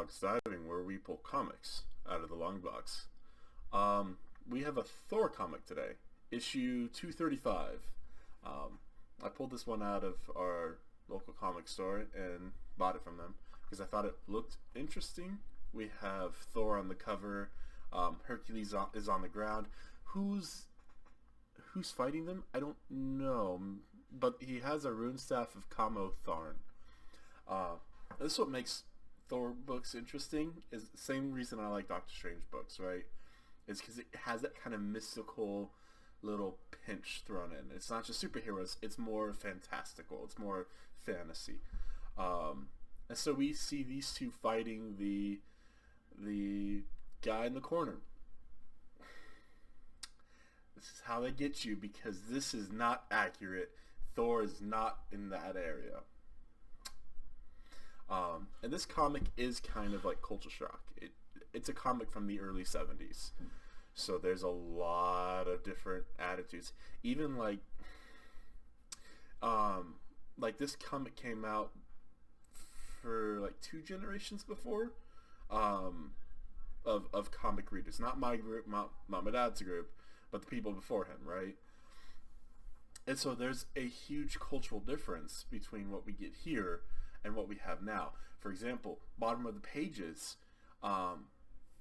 Box Diving, where we pull comics out of the long box. We have a Thor comic today, issue 235. I pulled this one out of our local comic store and bought it from them because I thought it looked interesting. We have Thor on the cover. Hercules is on the ground. Who's fighting them? I don't know, but he has a rune staff of Kamo Tharn. This is what makes Thor books interesting. Is the same reason I like Doctor Strange books, right? Is because it has that kind of mystical little pinch thrown in. It's not just superheroes, it's more fantastical, it's more fantasy. And so we see these two fighting the guy in the corner. This is how they get you, because this is not accurate. Thor is not in that area. And this comic is kind of like culture shock. It's a comic from the early 70s. So there's a lot of different attitudes. Even like this comic came out for like 2 generations before of comic readers. Not my group, not my dad's group, but the people before him, right? And so there's a huge cultural difference between what we get here and what we have now. For example, bottom of the pages,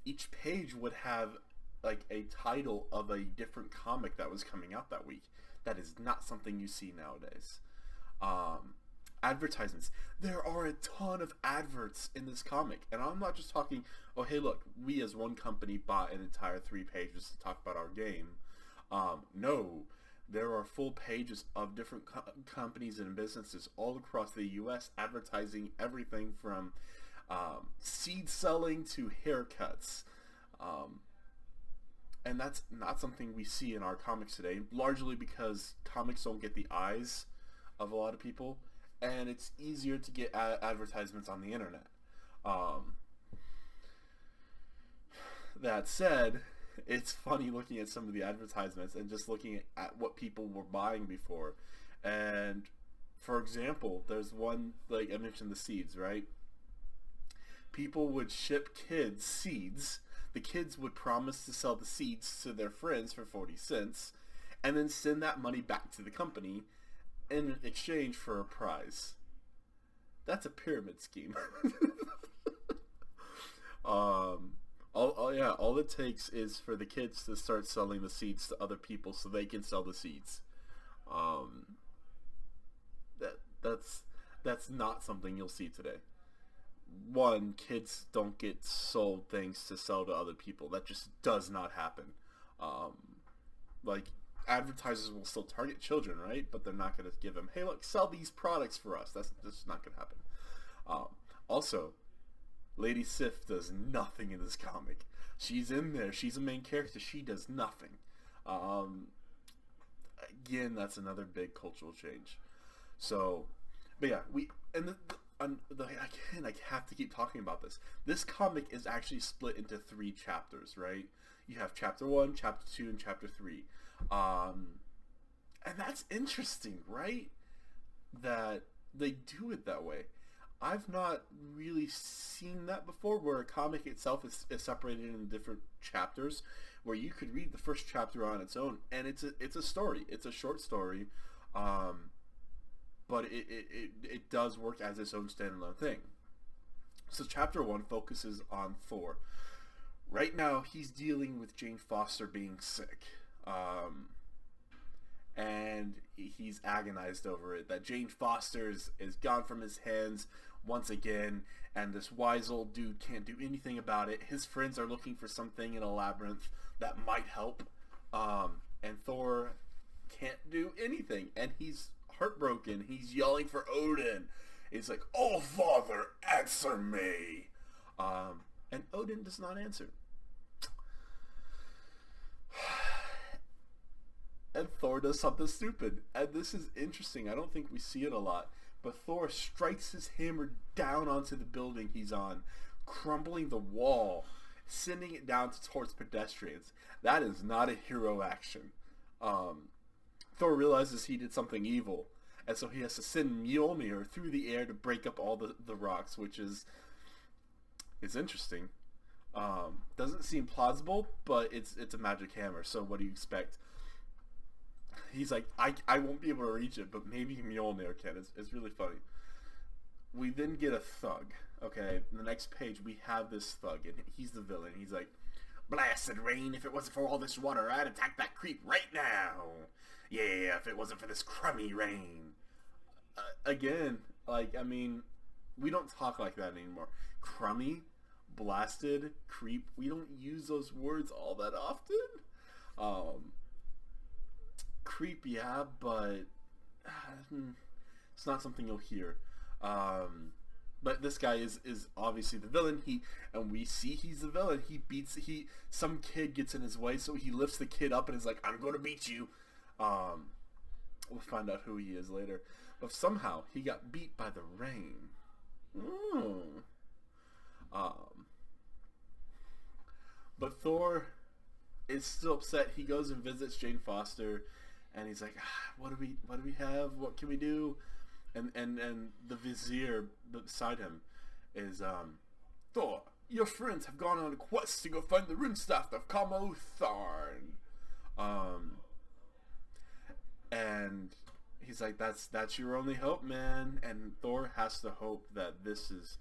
each page would have like a title of a different comic that was coming out that week. That is not something you see nowadays. Advertisements. There are a ton of adverts in this comic. And I'm not just talking, oh hey look, we as one company bought an entire 3 pages to talk about our game. No, there are full pages of different companies and businesses all across the US advertising everything from seed selling to haircuts. And that's not something we see in our comics today, largely because comics don't get the eyes of a lot of people, and it's easier to get advertisements on the internet. That said, it's funny looking at some of the advertisements and just looking at what people were buying before. And for example, there's one, like I mentioned, the seeds, right? People would ship kids seeds. The kids would promise to sell the seeds to their friends for 40 cents and then send that money back to the company in exchange for a prize. That's a pyramid scheme. All it takes is for the kids to start selling the seeds to other people so they can sell the seeds. That's not something you'll see today. One, kids don't get sold things to sell to other people. That just does not happen. Like, advertisers will still target children, right? But they're not going to give them, hey, look, sell these products for us. That's just not going to happen. Also, Lady Sif does nothing in this comic. She's in there. She's a main character. She does nothing. Again, that's another big cultural change. So, but yeah, again, I have to keep talking about this. This comic is actually split into 3 chapters, right? You have chapter 1, chapter 2, and chapter 3. And that's interesting, right? That they do it that way. I've not really seen that before, where a comic itself is separated into different chapters, where you could read the first chapter on its own, and it's a story. It's a short story. But it does work as its own standalone thing. So chapter 1 focuses on Thor. Right now, he's dealing with Jane Foster being sick. And he's agonized over it, that Jane Foster is gone from his hands once again, and this wise old dude can't do anything about it. His friends are looking for something in a labyrinth that might help. And Thor can't do anything, and he's heartbroken. He's yelling for Odin. He's like, "Oh, Father, answer me!" And Odin does not answer. And Thor does something stupid. And this is interesting. I don't think we see it a lot. But Thor strikes his hammer down onto the building he's on, crumbling the wall, sending it down towards pedestrians. That is not a hero action. Thor realizes he did something evil, and so he has to send Mjolnir through the air to break up all the rocks, which is It's interesting. Doesn't seem plausible, but it's a magic hammer. So what do you expect? He's like, I won't be able to reach it, but maybe Mjolnir can. It's really funny. We then get a thug. Okay, in the next page we have this thug, and he's the villain. He's like, blasted rain, if it wasn't for all this water, I'd attack that creep right now. Yeah, if it wasn't for this crummy rain. Again, like, I mean, we don't talk like that anymore. Crummy, blasted, creep, we don't use those words all that often. Creep, yeah, but it's not something you'll hear. But this guy is obviously the villain. And we see he's the villain. Some kid gets in his way, so he lifts the kid up and is like, I'm gonna beat you. We'll find out who he is later. But somehow he got beat by the rain. But Thor is still upset. He goes and visits Jane Foster, and he's like, what do we have? What can we do? And the vizier beside him is Thor, your friends have gone on a quest to go find the rune staff of Thorn. And he's like, that's your only hope, man. And Thor has to hope that this is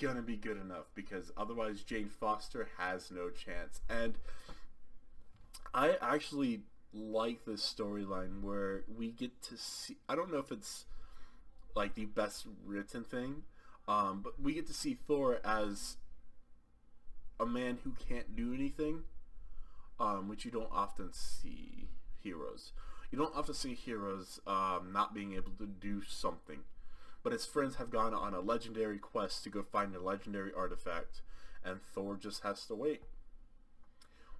gonna be good enough, because otherwise Jane Foster has no chance. And I actually like this storyline where we get to see, I don't know if it's like the best written thing, but we get to see Thor as a man who can't do anything, which you don't often see heroes. You don't often see heroes not being able to do something. But his friends have gone on a legendary quest to go find a legendary artifact, and Thor just has to wait.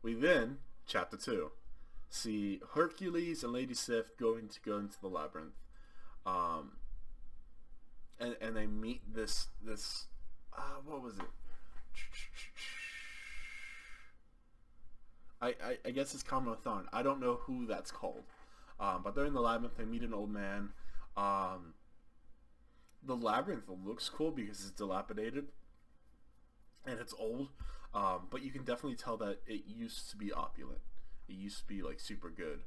We then, chapter 2, see Hercules and Lady Sif go into the labyrinth. And they meet this what was it? I guess it's Thorn. I don't know who that's called. But they're in the labyrinth. They meet an old man. The labyrinth looks cool because it's dilapidated and it's old. But you can definitely tell that it used to be opulent. It used to be like super good.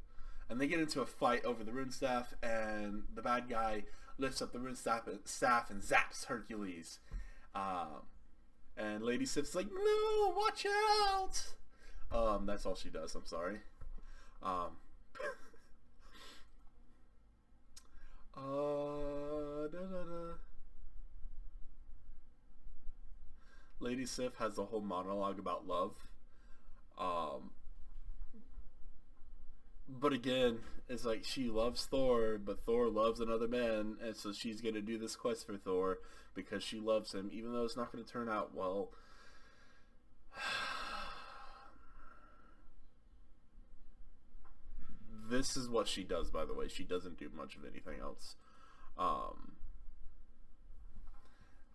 And they get into a fight over the rune staff, and the bad guy lifts up the rune staff and zaps Hercules. And Lady Sif's like, no, watch out! That's all she does, I'm sorry. Lady Sif has a whole monologue about love. But again, it's like she loves Thor, but Thor loves another man, and so she's going to do this quest for Thor because she loves him, even though it's not going to turn out well. This is what she does, by the way. She doesn't do much of anything else.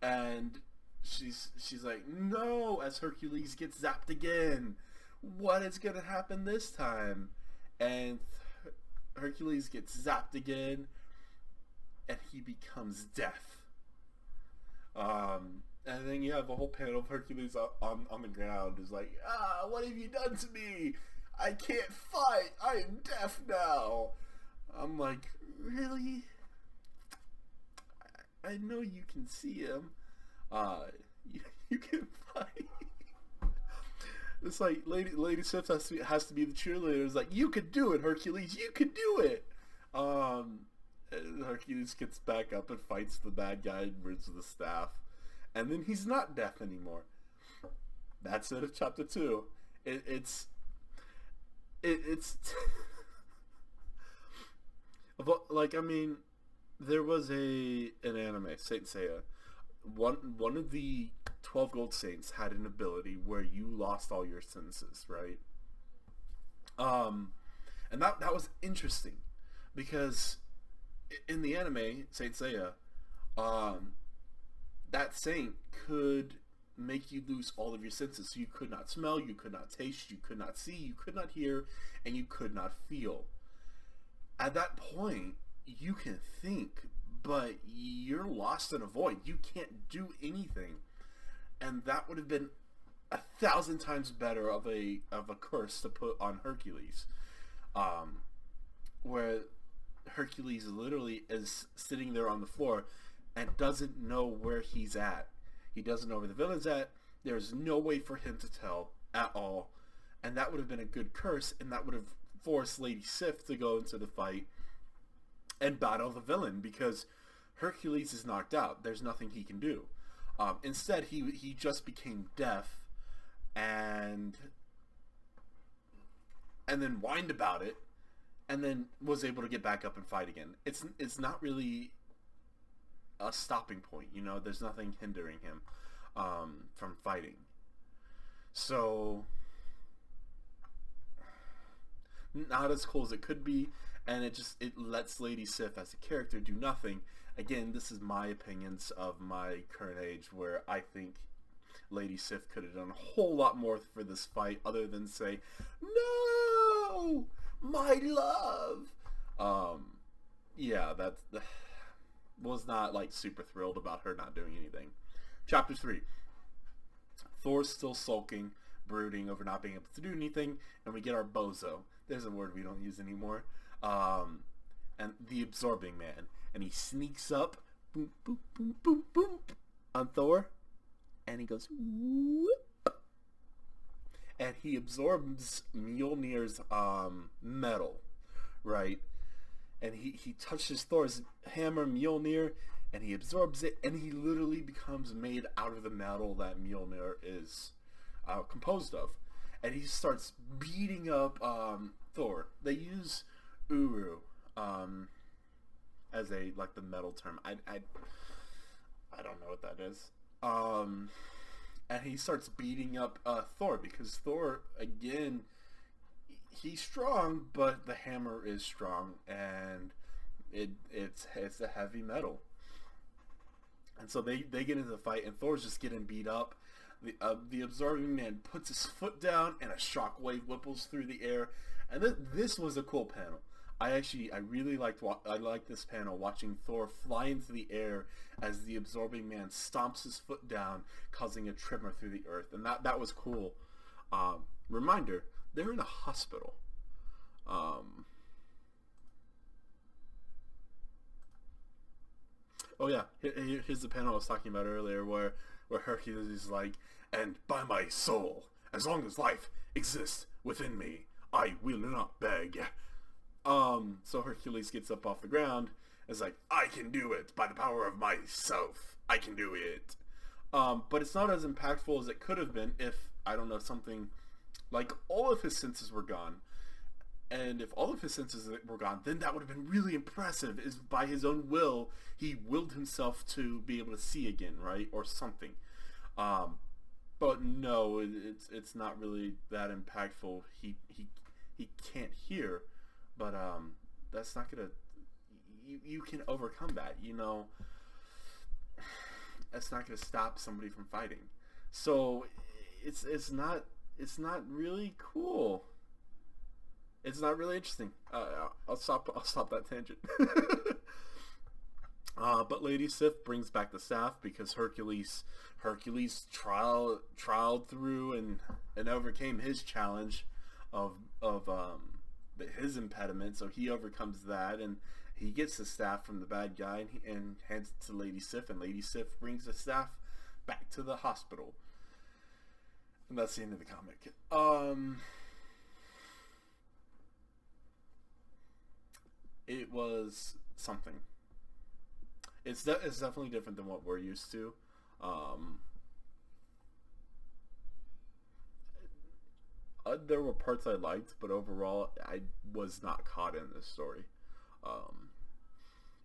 And she's like, no, as Hercules gets zapped again. What is going to happen this time? And Hercules gets zapped again, and he becomes death. And then you have a whole panel of Hercules on the ground. Is like, what have you done to me? I can't fight. I am deaf now. I'm like, really? I know you can see him. You can fight. It's like Lady Sif has to be the cheerleader. It's like, you could do it, Hercules. You could do it. And Hercules gets back up and fights the bad guy and wins the staff. And then he's not deaf anymore. That's it of chapter 2. It's like, I mean, there was an anime, Saint Seiya. One of the 12 gold saints had an ability where you lost all your senses, right? And that was interesting because in the anime Saint Seiya, that saint could make you lose all of your senses. So you could not smell, you could not taste, you could not see, you could not hear, and you could not feel. At that point, you can think, but you're lost in a void. You can't do anything. and that would have been 1,000 times better of a curse to put on Hercules, where Hercules literally is sitting there on the floor and doesn't know where he's at. He doesn't know where the villain's at. There's no way for him to tell at all, and that would have been a good curse, and that would have forced Lady Sif to go into the fight and battle the villain, because Hercules is knocked out. There's nothing he can do. Instead, he just became deaf and then whined about it, and then was able to get back up and fight again. It's not really a stopping point, you know. There's nothing hindering him from fighting. So not as cool as it could be, and it lets Lady Sif as a character do nothing. Again, this is my opinions of my current age, where I think Lady Sif could have done a whole lot more for this fight other than say, "No, my love." Yeah, that's was not like super thrilled about her not doing anything. Chapter 3. Thor's still sulking, brooding over not being able to do anything, and we get our bozo. There's a word we don't use anymore. And the Absorbing Man. And he sneaks up, boom, boom, boom, boom, boom, on Thor, and he goes, whoop, and he absorbs Mjolnir's metal, right? And he touches Thor's hammer, Mjolnir, and he absorbs it, and he literally becomes made out of the metal that Mjolnir is composed of. And he starts beating up Thor. They use Uru as a, like, the metal term. I don't know what that is. And he starts beating up Thor, because Thor, again, he's strong, but the hammer is strong, and it's a heavy metal. And so they get into the fight, and Thor's just getting beat up. The Absorbing Man puts his foot down, and a shockwave whipples through the air. And this was a cool panel. I really liked this panel, watching Thor fly into the air as the Absorbing Man stomps his foot down, causing a tremor through the earth, and that was cool. Reminder: they're in a hospital. Oh yeah, here's the panel I was talking about earlier, where Hercules is like, "And by my soul, as long as life exists within me, I will not beg." So Hercules gets up off the ground and is like, "I can do it by the power of myself. I can do it." But it's not as impactful as it could have been if, I don't know, something like all of his senses were gone. And if all of his senses were gone, then that would have been really impressive. Is by his own will, he willed himself to be able to see again, right? Or something. But no, it's not really that impactful. He can't hear, but that's not gonna. You can overcome that, you know. That's not gonna stop somebody from fighting. So it's not really cool. It's not really interesting. I'll stop that tangent. But Lady Sif brings back the staff, because Hercules trialed through and overcame his challenge of his impediment. So he overcomes that, and he gets the staff from the bad guy and hands it to Lady Sif, and Lady Sif brings the staff back to the hospital. And that's the end of the comic. It was something. It's definitely different than what we're used to. There were parts I liked, but overall, I was not caught in this story.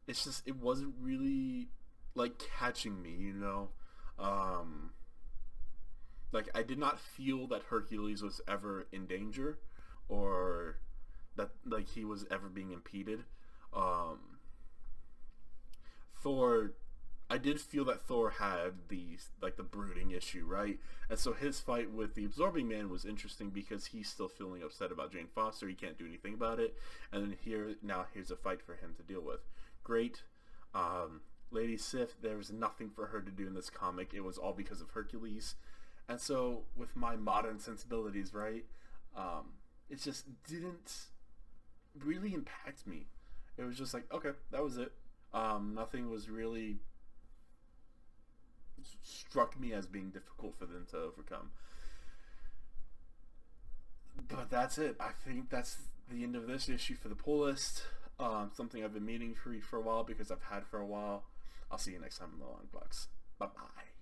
It's just, it wasn't really, like, catching me, you know? Like, I did not feel that Hercules was ever in danger, or that, like, he was ever being impeded. Thor, I did feel that Thor had the brooding issue, right? And so his fight with the Absorbing Man was interesting, because he's still feeling upset about Jane Foster. He can't do anything about it. And then here's a fight for him to deal with. Great. Lady Sif, there was nothing for her to do in this comic. It was all because of Hercules. And so, with my modern sensibilities, right, it just didn't really impact me. It was just like, okay, that was it. Nothing was really struck me as being difficult for them to overcome. But that's it. I think that's the end of this issue for the pull list. Something I've been meaning to read for a while because I've had for a while. I'll see you next time in the long box. Bye bye.